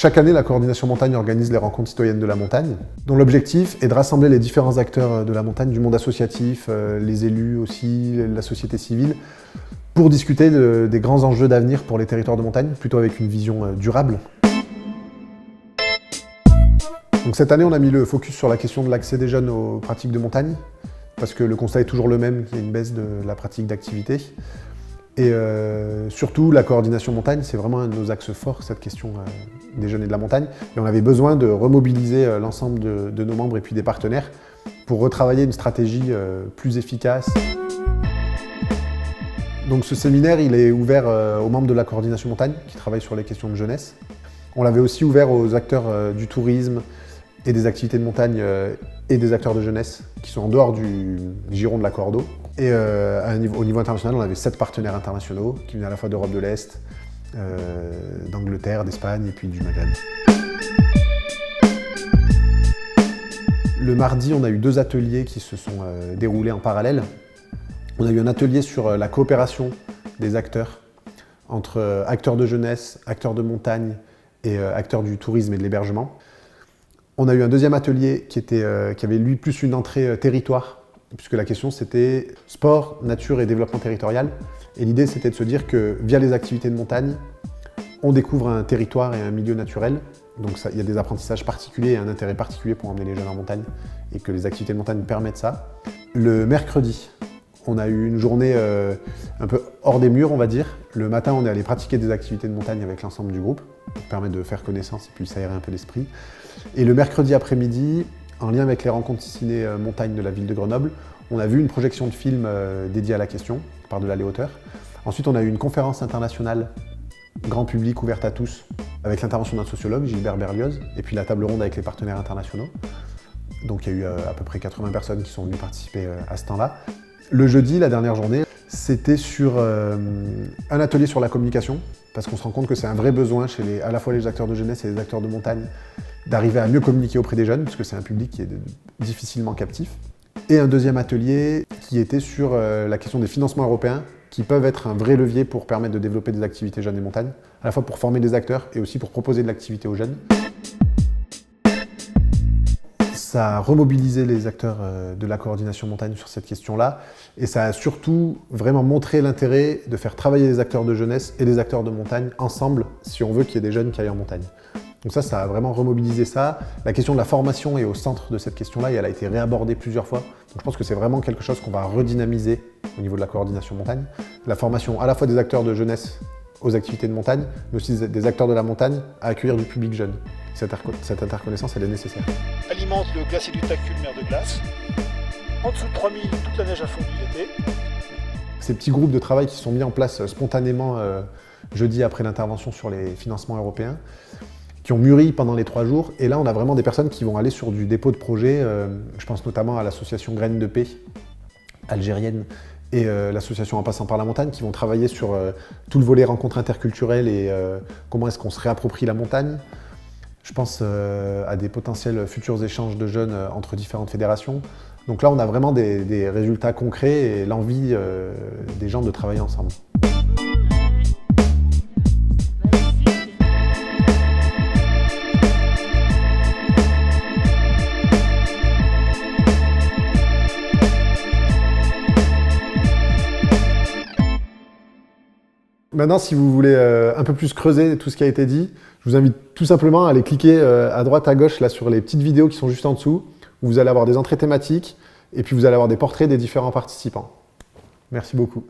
Chaque année, la coordination montagne organise les rencontres citoyennes de la montagne, dont l'objectif est de rassembler les différents acteurs de la montagne, du monde associatif, les élus aussi, la société civile, pour discuter des grands enjeux d'avenir pour les territoires de montagne, plutôt avec une vision durable. Donc cette année, on a mis le focus sur la question de l'accès des jeunes aux pratiques de montagne, parce que le constat est toujours le même, qu'il y a une baisse de la pratique d'activité. Et surtout, la coordination montagne, c'est vraiment un de nos axes forts, cette question des jeunes et de la montagne. Et on avait besoin de remobiliser l'ensemble de nos membres et puis des partenaires pour retravailler une stratégie plus efficace. Donc ce séminaire, il est ouvert aux membres de la coordination montagne qui travaillent sur les questions de jeunesse. On l'avait aussi ouvert aux acteurs du tourisme et des activités de montagne et des acteurs de jeunesse qui sont en dehors du giron de la Cordo. Et au niveau international, on avait 7 partenaires internationaux qui venaient à la fois d'Europe de l'Est, d'Angleterre, d'Espagne et puis du Maghreb. Le mardi, on a eu 2 ateliers qui se sont déroulés en parallèle. On a eu un atelier sur la coopération des acteurs entre acteurs de jeunesse, acteurs de montagne et acteurs du tourisme et de l'hébergement. On a eu un deuxième atelier qui avait lui plus une entrée territoire, puisque la question c'était sport, nature et développement territorial. Et l'idée c'était de se dire que via les activités de montagne, on découvre un territoire et un milieu naturel. Donc il y a des apprentissages particuliers et un intérêt particulier pour emmener les jeunes en montagne et que les activités de montagne permettent ça. Le mercredi, on a eu une journée un peu hors des murs, on va dire. Le matin, on est allé pratiquer des activités de montagne avec l'ensemble du groupe pour permettre de faire connaissance et puis s'aérer un peu l'esprit. Et le mercredi après-midi, en lien avec les rencontres ciné montagne de la ville de Grenoble, on a vu une projection de film dédiée à la question, par-delà les hauteurs. Ensuite, on a eu une conférence internationale, grand public, ouverte à tous, avec l'intervention d'un sociologue, Gilbert Berlioz, et puis la table ronde avec les partenaires internationaux. Donc il y a eu à peu près 80 personnes qui sont venues participer à ce temps-là. Le jeudi, la dernière journée, c'était sur un atelier sur la communication, parce qu'on se rend compte que c'est un vrai besoin chez à la fois les acteurs de jeunesse et les acteurs de montagne, d'arriver à mieux communiquer auprès des jeunes, parce que c'est un public qui est difficilement captif. Et un deuxième atelier qui était sur la question des financements européens, qui peuvent être un vrai levier pour permettre de développer des activités jeunes et montagne, à la fois pour former des acteurs et aussi pour proposer de l'activité aux jeunes. Ça a remobilisé les acteurs de la coordination montagne sur cette question-là, et ça a surtout vraiment montré l'intérêt de faire travailler les acteurs de jeunesse et les acteurs de montagne ensemble, si on veut qu'il y ait des jeunes qui aillent en montagne. Donc ça a vraiment remobilisé ça. La question de la formation est au centre de cette question-là et elle a été réabordée plusieurs fois. Donc je pense que c'est vraiment quelque chose qu'on va redynamiser au niveau de la coordination montagne. La formation à la fois des acteurs de jeunesse aux activités de montagne, mais aussi des acteurs de la montagne à accueillir du public jeune. Cette interconnaissance, elle est nécessaire. Alimente le glacier du Tacul, mer de glace. En dessous de 3000, toute la neige a fondu l'été. Ces petits groupes de travail qui sont mis en place spontanément jeudi après l'intervention sur les financements européens, qui ont mûri pendant les 3 jours. Et là, on a vraiment des personnes qui vont aller sur du dépôt de projet. Je pense notamment à l'association Graines de Paix algérienne et l'association En Passant par la Montagne, qui vont travailler sur tout le volet rencontres interculturelles et comment est-ce qu'on se réapproprie la montagne. Je pense à des potentiels futurs échanges de jeunes entre différentes fédérations. Donc là, on a vraiment des résultats concrets et l'envie des gens de travailler ensemble. Maintenant, si vous voulez un peu plus creuser tout ce qui a été dit, je vous invite tout simplement à aller cliquer à droite, à gauche, là, sur les petites vidéos qui sont juste en dessous, où vous allez avoir des entrées thématiques, et puis vous allez avoir des portraits des différents participants. Merci beaucoup.